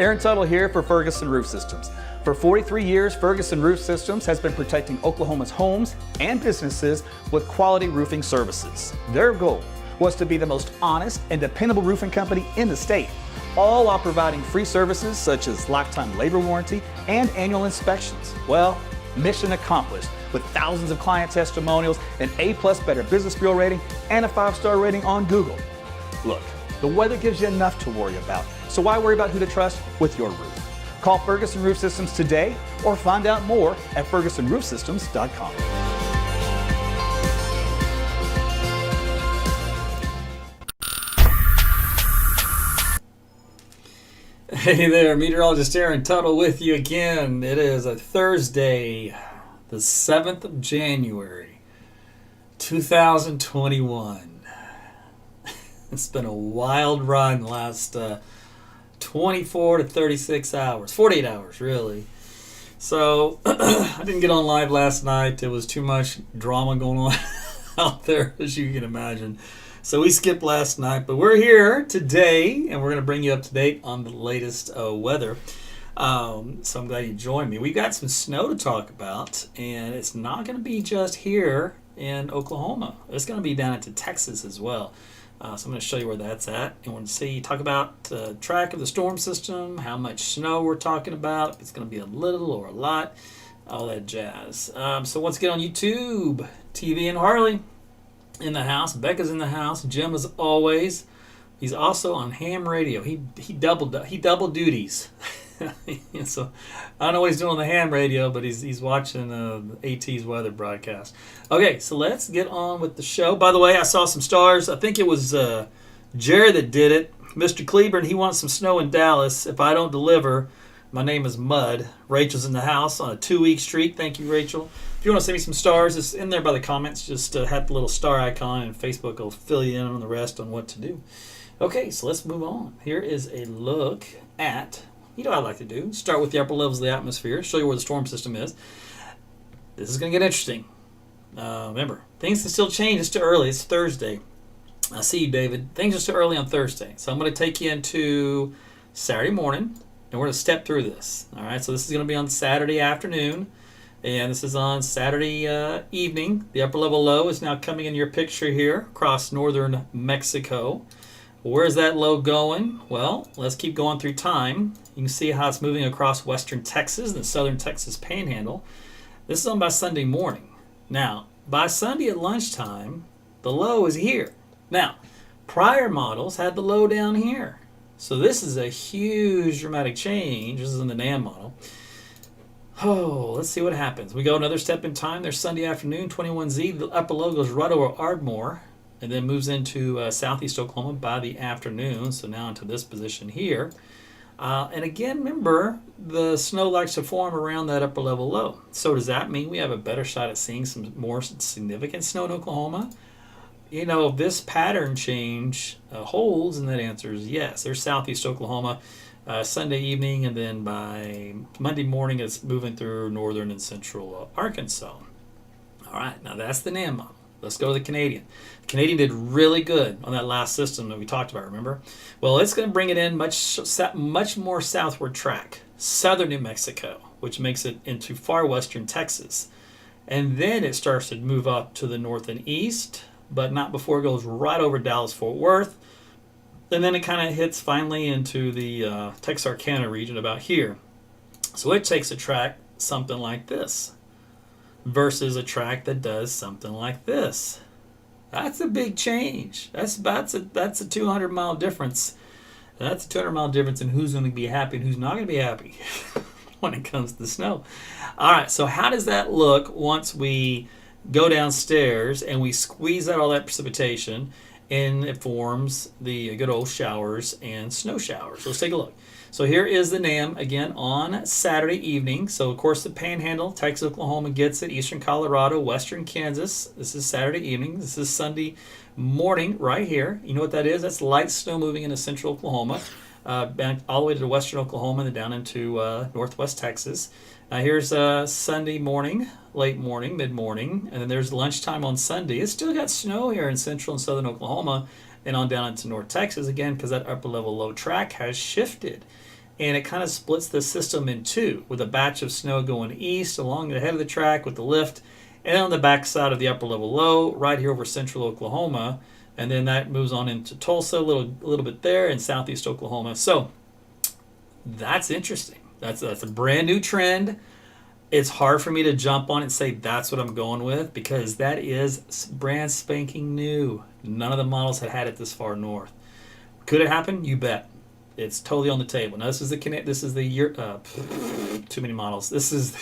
Aaron Tuttle here for Ferguson Roof Systems. For 43 years, Ferguson Roof Systems has been protecting Oklahoma's homes and businesses with quality roofing services. Their goal was to be the most honest and dependable roofing company in the state, all while providing free services such as lifetime labor warranty and annual inspections. Well, mission accomplished with thousands of client testimonials, an A+ Better Business Bureau rating, and a 5-star rating on Google. Look, the weather gives you enough to worry about, so why worry about who to trust with your roof? Call Ferguson Roof Systems today or find out more at fergusonroofsystems.com. Hey there, Meteorologist Aaron Tuttle with you again. It is a Thursday, the 7th of January, 2021. It's been a wild ride the last 24 to 36 hours, 48 hours really. So I didn't get on live last night. It was too much drama going on out there, as you can imagine. So we skipped last night, but we're here today, and we're going to bring you up to date on the latest weather. So I'm glad you joined me. We've got some snow to talk about, and it's not going to be just here in Oklahoma. It's going to be down into Texas as well. So I'm going to show you where that's at. And we're going to talk about the track of the storm system, how much snow we're talking about, if it's going to be a little or a lot, all that jazz. So once again on YouTube, TV and Harley in the house. Becca's in the house. Jim as always. He's also on ham radio. He double duties. So I don't know what he's doing on the ham radio, but he's watching AT's weather broadcast. Okay, so let's get on with the show. By the way, I saw some stars. I think it was Jared that did it. Mr. Cleburne, he wants some snow in Dallas. If I don't deliver, my name is Mud. Rachel's in the house on a 2-week streak. Thank you, Rachel. If you want to send me some stars, it's in there by the comments. Just hit the little star icon, and Facebook will fill you in on the rest on what to do. Okay, so let's move on. Here is a look at, you know what I like to do, start with the upper levels of the atmosphere, show you where the storm system is. This is going to get interesting. Remember, things can still change. It's too early. It's Thursday. I see you, David. Things are too early on Thursday. So I'm going to take you into Saturday morning, and we're going to step through this. All right, so this is going to be on Saturday afternoon, and this is on Saturday evening. The upper level low is now coming in your picture here across northern Mexico. Where's that low going? Well, let's keep going through time. You can see how it's moving across western Texas, the southern Texas panhandle. This is on by Sunday morning. Now, by Sunday at lunchtime, the low is here. Now, prior models had the low down here. So this is a huge dramatic change. This is in the NAM model. Oh, let's see what happens. We go another step in time. There's Sunday afternoon, 21Z. The upper low goes right over Ardmore, and then moves into southeast Oklahoma by the afternoon. So now into this position here. And again, remember, the snow likes to form around that upper level low. So does that mean we have a better shot at seeing some more significant snow in Oklahoma? You know, if this pattern change holds, and that answer is yes. There's southeast Oklahoma Sunday evening, and then by Monday morning it's moving through northern and central Arkansas. All right, now that's the NAM model. Let's go to the Canadian. The Canadian did really good on that last system that we talked about, remember? Well, it's going to bring it in much more southward track, southern New Mexico, which makes it into far western Texas. And then it starts to move up to the north and east, but not before it goes right over Dallas-Fort Worth. And then it kind of hits finally into the Texarkana region about here. So it takes a track something like this versus a track that does something like this. That's a big change. That's a 200-mile difference. That's a 200-mile difference in who's going to be happy and who's not going to be happy when it comes to snow. All right, so how does that look once we go downstairs and we squeeze out all that precipitation and it forms the good old showers and snow showers? Let's take a look. So here is the NAM again on Saturday evening. So of course the Panhandle, Texas, Oklahoma gets it. Eastern Colorado, Western Kansas. This is Saturday evening. This is Sunday morning right here. You know what that is? That's light snow moving into central Oklahoma, back all the way to western Oklahoma and then down into northwest Texas. Now here's Sunday morning, late morning, mid-morning, and then there's lunchtime on Sunday. It's still got snow here in central and southern Oklahoma and on down into north Texas again because that upper level low track has shifted. and it kind of splits the system in two, with a batch of snow going east along the head of the track with the lift, and on the back side of the upper level low, right here over central Oklahoma, and then that moves on into Tulsa, a little bit there, and southeast Oklahoma. So that's interesting. That's a brand new trend. It's hard for me to jump on and say that's what I'm going with, because that is brand spanking new. None of the models had it this far north. Could it happen? You bet. It's totally on the table. Now this is too many models. This is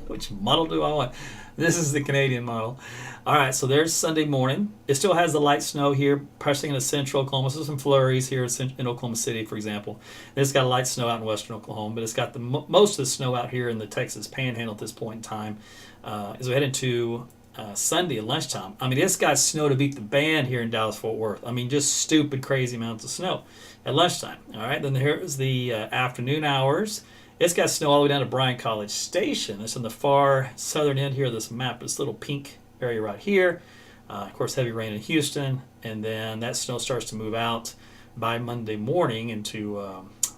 which model do I want? This is the Canadian model. All right, so there's Sunday morning. It still has the light snow here, pressing into central Oklahoma. So some flurries here in Oklahoma City, for example. And it's got a light snow out in western Oklahoma, but it's got most of the snow out here in the Texas Panhandle at this point in time. As we head into Sunday at lunchtime, I mean, it's got snow to beat the band here in Dallas-Fort Worth. I mean, just stupid, crazy amounts of snow at lunchtime. All right, then here's the afternoon hours. It's got snow all the way down to Bryan College Station. It's on the far southern end here of this map, this little pink area right here. Of course, heavy rain in Houston, and then that snow starts to move out by Monday morning into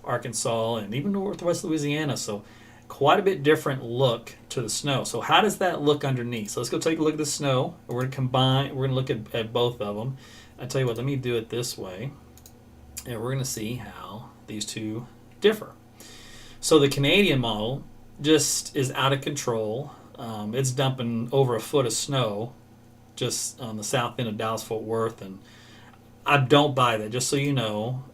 Arkansas and even northwest Louisiana. So quite a bit different look to the snow. So how does that look underneath? So let's go take a look at the snow. We're going to combine. We're going to look at both of them. I tell you what, let me do it this way, and we're going to see how these two differ. So the Canadian model just is out of control. It's dumping over a foot of snow just on the south end of Dallas-Fort Worth, and I don't buy that, just so you know.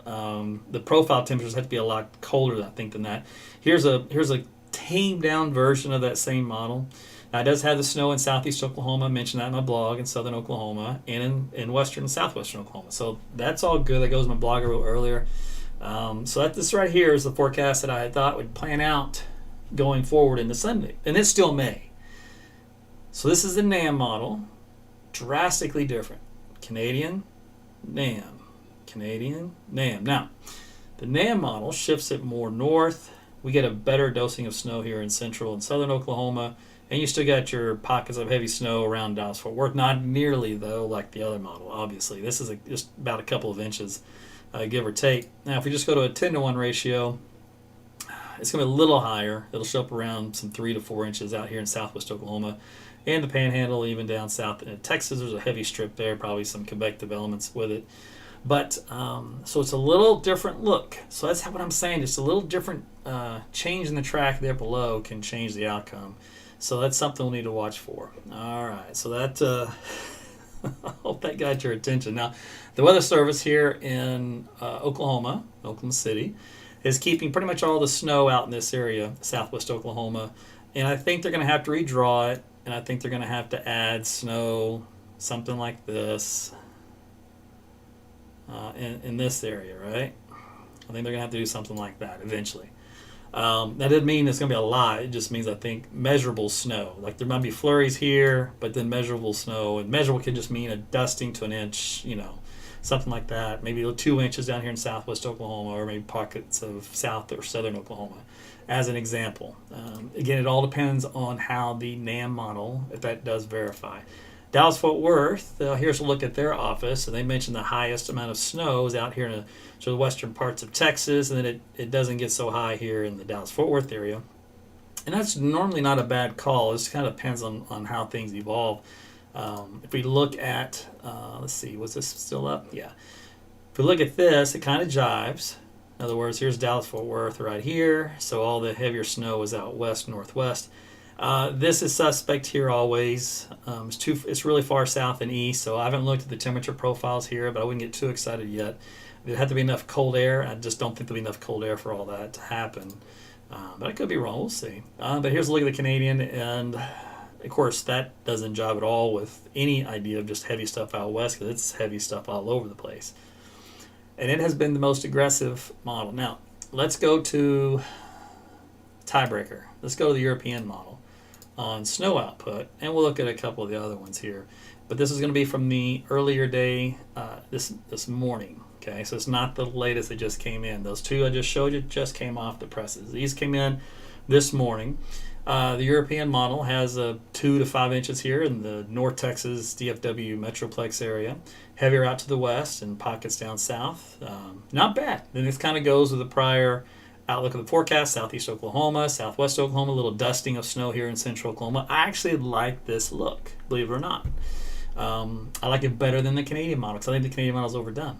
The profile temperatures have to be a lot colder, I think, than that. Here's a tamed down version of that same model. Now, it does have the snow in southeast Oklahoma. I mentioned that in my blog, in southern Oklahoma, and in western and southwestern Oklahoma. So that's all good. That goes in my blog I wrote earlier. So this right here is the forecast that I thought would plan out going forward into Sunday. And it's still May. So this is the NAM model. Drastically different. Canadian, NAM. Canadian, NAM. Now, the NAM model shifts it more north. We get a better dosing of snow here in central and southern Oklahoma. And you still got your pockets of heavy snow around Dallas-Fort Worth. Not nearly, though, like the other model, obviously. This is just about a couple of inches. Give or take. Now, if we just go to a 10-to-1 ratio, it's going to be a little higher. It'll show up around some 3 to 4 inches out here in southwest Oklahoma and the Panhandle, even down south in Texas. There's a heavy strip there, probably some convective elements with it. But so it's a little different look. So that's what I'm saying. Just a little different change in the track there below can change the outcome. So that's something we'll need to watch for. All right. So that. I hope that got your attention. Now, the Weather Service here in Oklahoma City, is keeping pretty much all the snow out in this area, southwest Oklahoma. And I think they're going to have to redraw it, and I think they're going to have to add snow, something like this, in this area, right? I think they're going to have to do something like that eventually. That doesn't mean it's going to be a lot. It just means, I think, measurable snow. Like, there might be flurries here, but then measurable snow. And measurable can just mean a dusting to an inch, something like that. Maybe 2 inches down here in southwest Oklahoma, or maybe pockets of south or southern Oklahoma, as an example. Again, it all depends on how the NAM model, if that does verify. Dallas-Fort Worth, here's a look at their office, and they mentioned the highest amount of snow is out here in the western parts of Texas, and then it doesn't get so high here in the Dallas-Fort Worth area. And that's normally not a bad call. It just kind of depends on how things evolve. If we look at, let's see, was this still up? Yeah. If we look at this, it kind of jives. In other words, here's Dallas-Fort Worth right here, so all the heavier snow is out west, northwest. This is suspect here always. It's really far south and east, so I haven't looked at the temperature profiles here, but I wouldn't get too excited yet. There had to be enough cold air. I just don't think there'll be enough cold air for all that to happen. But I could be wrong. We'll see. But here's a look at the Canadian, and of course that doesn't jive at all with any idea of just heavy stuff out west, because it's heavy stuff all over the place. And it has been the most aggressive model. Now, let's go to tiebreaker. Let's go to the European model on snow output, and we'll look at a couple of the other ones here. But this is going to be from the earlier day, this morning. Okay, so it's not the latest that just came in. Those two I just showed you just came off the presses. These came in this morning. The European model has 2 to 5 inches here in the North Texas DFW Metroplex area. Heavier out to the west and pockets down south. Not bad. Then this kind of goes with the prior Outlook of the forecast, southeast Oklahoma, southwest Oklahoma, a little dusting of snow here in central Oklahoma. I actually like this look, believe it or not. I like it better than the Canadian model because I think the Canadian model is overdone.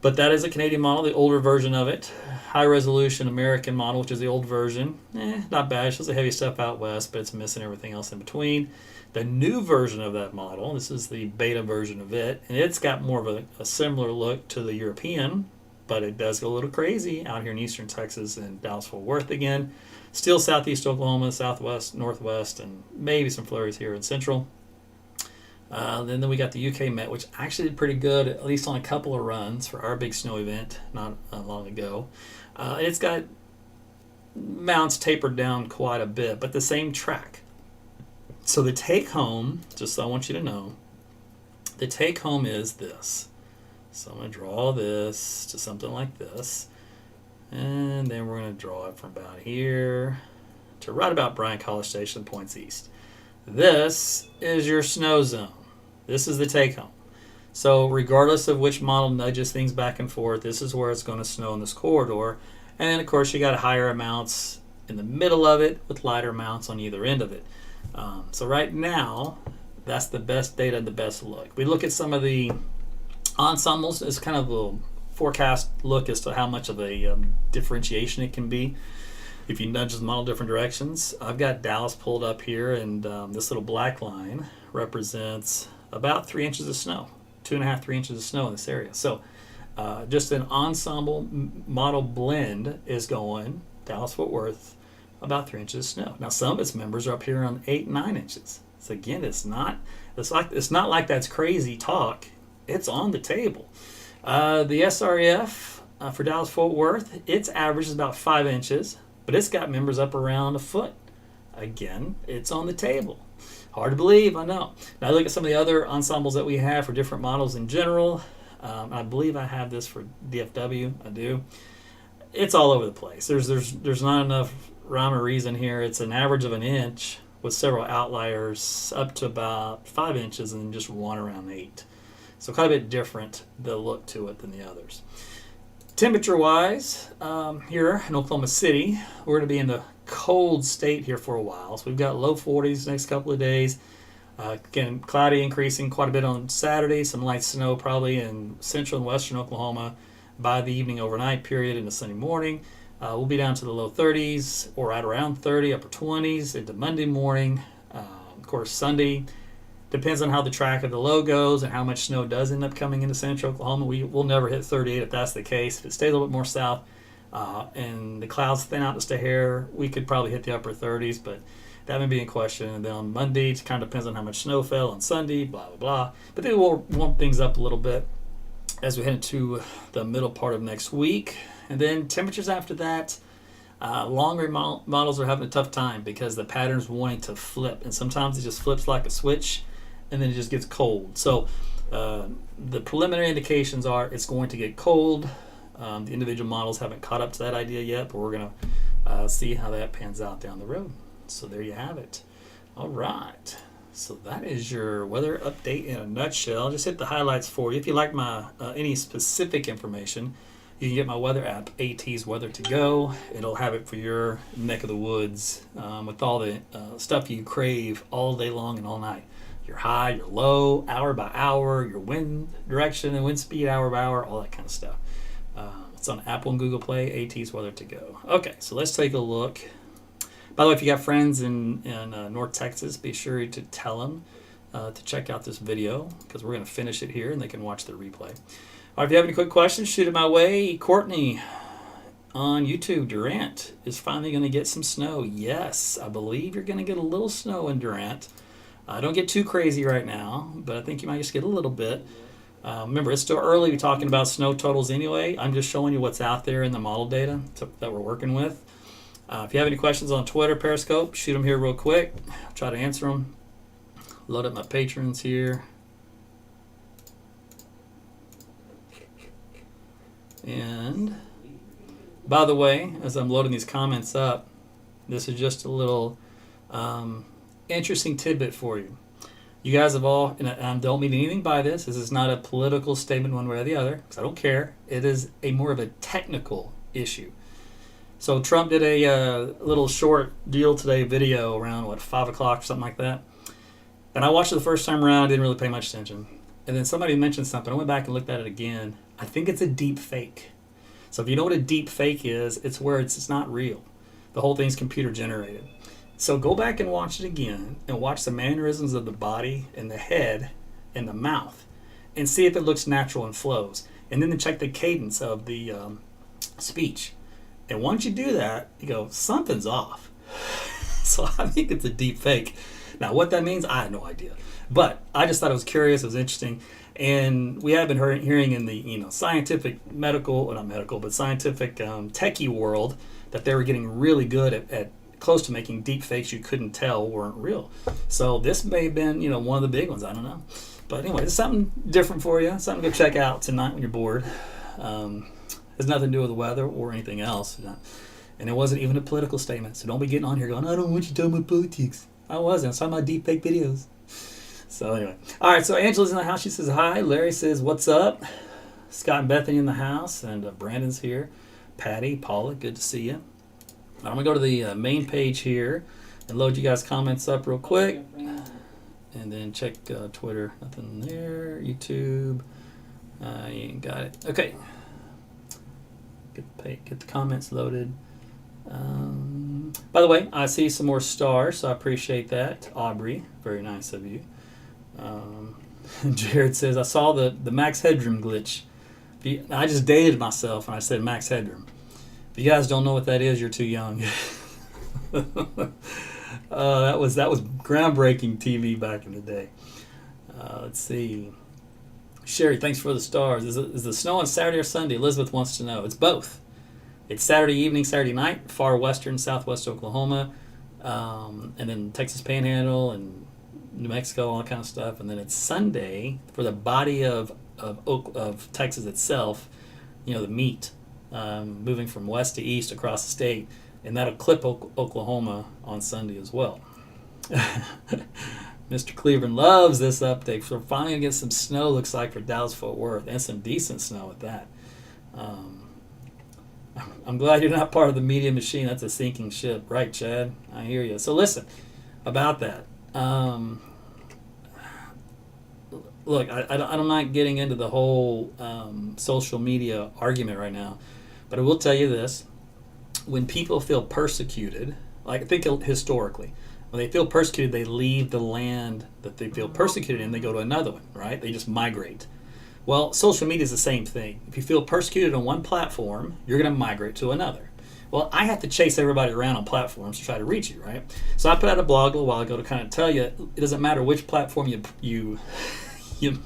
But that is a Canadian model, the older version of it. High resolution American model, which is the old version. Not bad. It shows the heavy stuff out west, but it's missing everything else in between. The new version of that model, this is the beta version of it, and it's got more of a similar look to the European, but it does go a little crazy out here in eastern Texas and Dallas-Fort Worth again. Still southeast Oklahoma, southwest, northwest, and maybe some flurries here in central. Then we got the UK Met, which actually did pretty good, at least on a couple of runs for our big snow event not long ago. It's got mounts tapered down quite a bit, but the same track. So the take home, just so I want you to know, the take home is this. So I'm going to draw this to something like this. And then we're going to draw it from about here to right about Bryan College Station, points east. This is your snow zone. This is the take home. So regardless of which model nudges things back and forth, this is where it's going to snow in this corridor. And then of course you got higher amounts in the middle of it with lighter amounts on either end of it. So right now, that's the best data and the best look. We look at some of the ensembles as kind of a forecast look as to how much of a differentiation it can be if you nudge the model different directions. I've got Dallas pulled up here, and this little black line represents about 3 inches of snow, 2.5, 3 inches of snow in this area. So just an ensemble model blend is going Dallas-Fort Worth about 3 inches of snow. Now some of its members are up here on 8, 9 inches. So again, it's not like that's crazy talk. It's on the table. The SRF for Dallas-Fort Worth, its average is about 5 inches, but it's got members up around a foot. Again, it's on the table. Hard to believe, I know. Now I look at some of the other ensembles that we have for different models in general. I believe I have this for DFW. I do. It's all over the place. There's not enough rhyme or reason here. It's an average of an inch with several outliers up to about 5 inches and just one around 8. So quite a bit different the look to it than the others. Temperature wise, here in Oklahoma City, we're going to be in the cold state here for a while. So we've got low 40s next couple of days. Again, cloudy, increasing quite a bit on Saturday. Some light snow probably in central and western Oklahoma by the evening overnight period into Sunday morning. We'll be down to the low 30s or right around 30, upper 20s into Monday morning. Of course, Sunday depends on how the track of the low goes and how much snow does end up coming into central Oklahoma. We'll never hit 38 if that's the case. If it stays a little bit more south and the clouds thin out just a hair, we could probably hit the upper 30s, but that may be in question. And then on Monday, it kind of depends on how much snow fell. On Sunday, blah, blah, blah. But then we'll warm things up a little bit as we head into the middle part of next week. And then temperatures after that, longer models are having a tough time because the pattern's wanting to flip. And sometimes it just flips like a switch, and then it just gets cold. So the preliminary indications are it's going to get cold. The individual models haven't caught up to that idea yet, but we're going to see how that pans out down the road. So there you have it. All right. So that is your weather update in a nutshell. Just hit the highlights for you. If you like my any specific information, you can get my weather app, AT's Weather to Go. It'll have it for your neck of the woods with all the stuff you crave all day long and all night. Your high, your low, hour by hour, your wind direction and wind speed hour by hour, all that kind of stuff. It's on Apple and Google Play, AT's Weather to Go. Okay, so let's take a look. By the way, if you got friends in North Texas, be sure to tell them to check out this video because we're going to finish it here and they can watch the replay. All right, if you have any quick questions, shoot it my way. Courtney on YouTube, Durant is finally going to get some snow. Yes, I believe you're going to get a little snow in Durant. Don't get too crazy right now, but I think you might just get a little bit. Remember, it's still early to be talking about snow totals anyway. I'm just showing you what's out there in the model data that we're working with. If you have any questions on Twitter, Periscope, shoot them here real quick. I'll try to answer them. Load up my patrons here. And by the way, as I'm loading these comments up, this is just a little interesting tidbit for you. You guys have all, and I don't mean anything by this. This is not a political statement one way or the other, because I don't care. It is more of a technical issue. So Trump did a little short deal today, video around 5 o'clock or something like that. And I watched it the first time around, didn't really pay much attention. And then somebody mentioned something. I went back and looked at it again. I think it's a deep fake. So if you know what a deep fake is, it's where it's not real. The whole thing's computer generated. So go back and watch it again and watch the mannerisms of the body and the head and the mouth and see if it looks natural and flows. And then check the cadence of the speech. And once you do that, you go, something's off. So I think it's a deep fake. Now, what that means, I have no idea. But I just thought it was curious, it was interesting. And we have been hearing in the scientific, scientific techie world that they were getting really good at close to making deep fakes you couldn't tell weren't real. So this may have been, one of the big ones. I don't know. But anyway, it's something different for you, something to go check out tonight when you're bored. Has nothing to do with the weather or anything else. And it wasn't even a political statement. So don't be getting on here going, I don't want you talking about politics. I wasn't. I was talking about deep fake videos. So anyway. All right, so Angela's in the house. She says hi. Larry says, what's up? Scott and Bethany in the house. And Brandon's here. Patty, Paula, good to see you. I'm going to go to the main page here and load you guys' comments up real quick. And then check Twitter. Nothing there. YouTube. You ain't got it. Okay. Get the comments loaded. By the way, I see some more stars, so I appreciate that. Aubrey, very nice of you. Jared says, I saw the max headroom glitch. I just dated myself and I said max headroom. If you guys don't know what that is, you're too young. That was groundbreaking TV back in the day. Let's see. Sherry, thanks for the stars. Is the snow on Saturday or Sunday? Elizabeth wants to know. It's both. It's Saturday evening, Saturday night, far western, southwest Oklahoma, and then Texas Panhandle and New Mexico, all that kind of stuff. And then it's Sunday for the body of Texas itself, the meat, moving from west to east across the state. And that'll clip Oklahoma on Sunday as well. Mr. Cleveland loves this update. So we're finally going to get some snow, looks like, for Dallas-Fort Worth, and some decent snow at that. I'm glad you're not part of the media machine. That's a sinking ship. Right, Chad? I hear you. So listen, about that. Look, I'm not getting into the whole social media argument right now, but I will tell you this. When people feel persecuted, like think historically, when they feel persecuted, they leave the land that they feel persecuted in, they go to another one, right? They just migrate. Well, social media is the same thing. If you feel persecuted on one platform, you're going to migrate to another. Well, I have to chase everybody around on platforms to try to reach you, right? So I put out a blog a little while ago to kind of tell you, it doesn't matter which platform you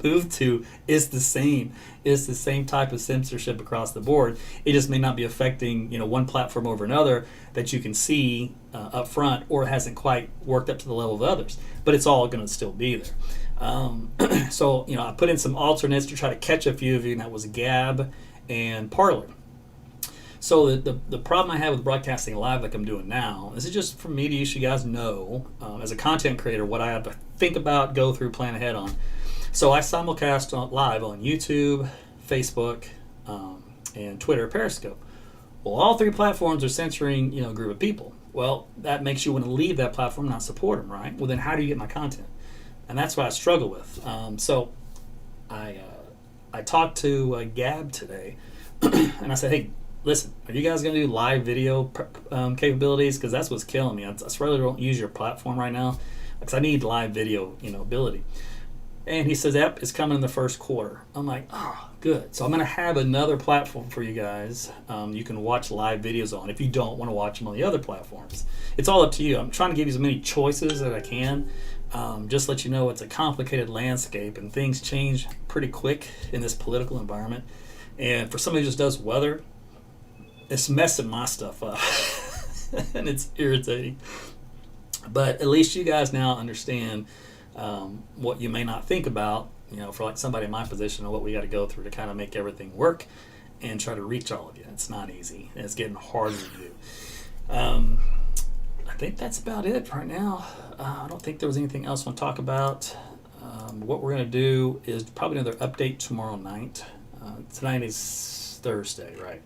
move to, it's the same. It's the same type of censorship across the board. It just may not be affecting one platform over another that you can see up front, or it hasn't quite worked up to the level of others. But it's all going to still be there. So I put in some alternates to try to catch a few of you, and that was Gab and Parler. So the problem I have with broadcasting live like I'm doing now, this is just for me to use you guys know, as a content creator, what I have to think about, go through, plan ahead on. So I simulcast live on YouTube, Facebook, and Twitter, Periscope. Well, all three platforms are censoring, a group of people. Well, that makes you want to leave that platform, not support them, right? Well, then how do you get my content? And that's what I struggle with. So I talked to Gab today, and I said, hey, listen, are you guys going to do live video capabilities? Because that's what's killing me. I really don't use your platform right now because I need live video, ability. And he says, yep, it's coming in the first quarter. I'm like, oh, good. So I'm going to have another platform for you guys you can watch live videos on if you don't want to watch them on the other platforms. It's all up to you. I'm trying to give you as many choices as I can. Just let you know it's a complicated landscape and things change pretty quick in this political environment. And for somebody who just does weather, it's messing my stuff up. And it's irritating. But at least you guys now understand what you may not think about, for like somebody in my position, and what we got to go through to kind of make everything work and try to reach all of you. It's not easy, and it's getting harder to do. I think that's about it right now. I don't think there was anything else I want to talk about. What we're going to do is probably another update tomorrow night. Tonight is Thursday, right?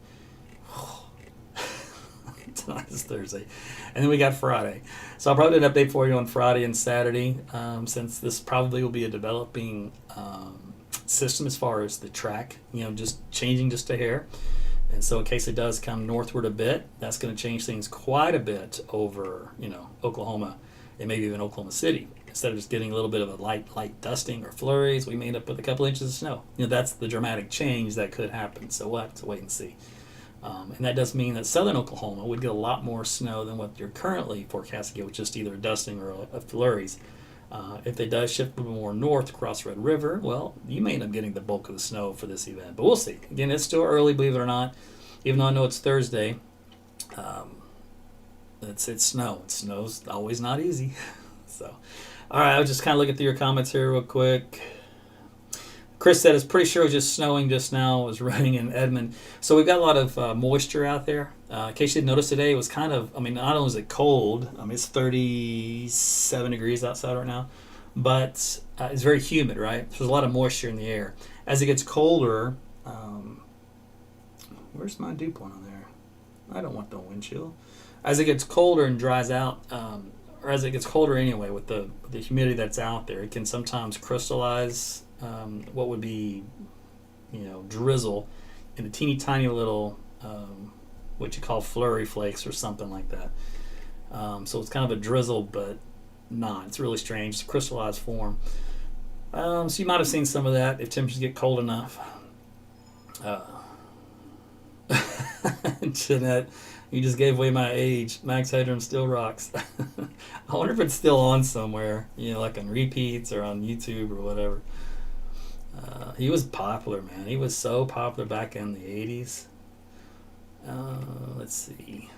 Tonight is Thursday. And then we got Friday. So I'll probably do an update for you on Friday and Saturday, since this probably will be a developing system as far as the track, just changing just a hair. And so in case it does come northward a bit, that's going to change things quite a bit over, Oklahoma and maybe even Oklahoma City. Instead of just getting a little bit of a light dusting or flurries, we may end up with a couple inches of snow. That's the dramatic change that could happen. So we'll have to wait and see. And that does mean that southern Oklahoma would get a lot more snow than what you're currently forecast to get with just either a dusting or a flurries. If it does shift a little more north across Red River, well, you may end up getting the bulk of the snow for this event. But we'll see. Again, it's still early, believe it or not. Even though I know it's Thursday, it's snow. Snow's always not easy. So, all right, I'll just kind of look through your comments here real quick. Chris said it's pretty sure it was just snowing just now. It was raining in Edmond. So we've got a lot of moisture out there. In case you didn't notice today, it was kind of, not only is it cold, it's 37 degrees outside right now, but it's very humid, right? So there's a lot of moisture in the air. As it gets colder, where's my dew point on there? I don't want the wind chill. As it gets colder and dries out, or as it gets colder anyway, with the humidity that's out there, it can sometimes crystallize what would be, drizzle into teeny tiny little, what you call flurry flakes or something like that. So it's kind of a drizzle, but not. It's really strange. It's a crystallized form. So you might have seen some of that if temperatures get cold enough. Jeanette, you just gave away my age. Max Headroom still rocks. I wonder if it's still on somewhere, like on repeats or on YouTube or whatever. He was popular, man. He was so popular back in the 80s. Let's see.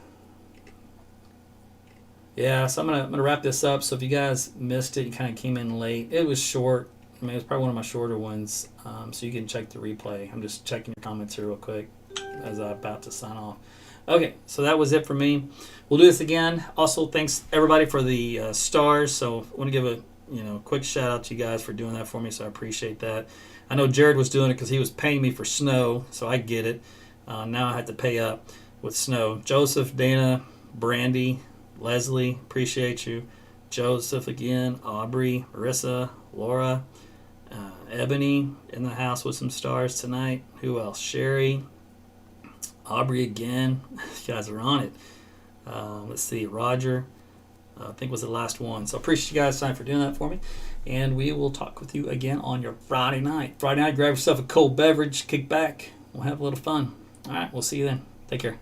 Yeah, so I'm gonna wrap this up. So if you guys missed it, you kind of came in late. It was short. It was probably one of my shorter ones. So you can check the replay. I'm just checking your comments here real quick as I'm about to sign off. Okay, so that was it for me. We'll do this again. Also, thanks everybody for the stars. So I want to give a quick shout out to you guys for doing that for me. So I appreciate that. I know Jared was doing it because he was paying me for snow, so I get it. Now I have to pay up with snow. Joseph, Dana, Brandy, Leslie, appreciate you. Joseph again, Aubrey, Marissa, Laura, Ebony in the house with some stars tonight. Who else? Sherry, Aubrey again. You guys are on it. Let's see, Roger, I think was the last one. So appreciate you guys tonight for doing that for me. And we will talk with you again on your Friday night. Friday night, grab yourself a cold beverage, kick back. We'll have a little fun. All right, we'll see you then. Take care.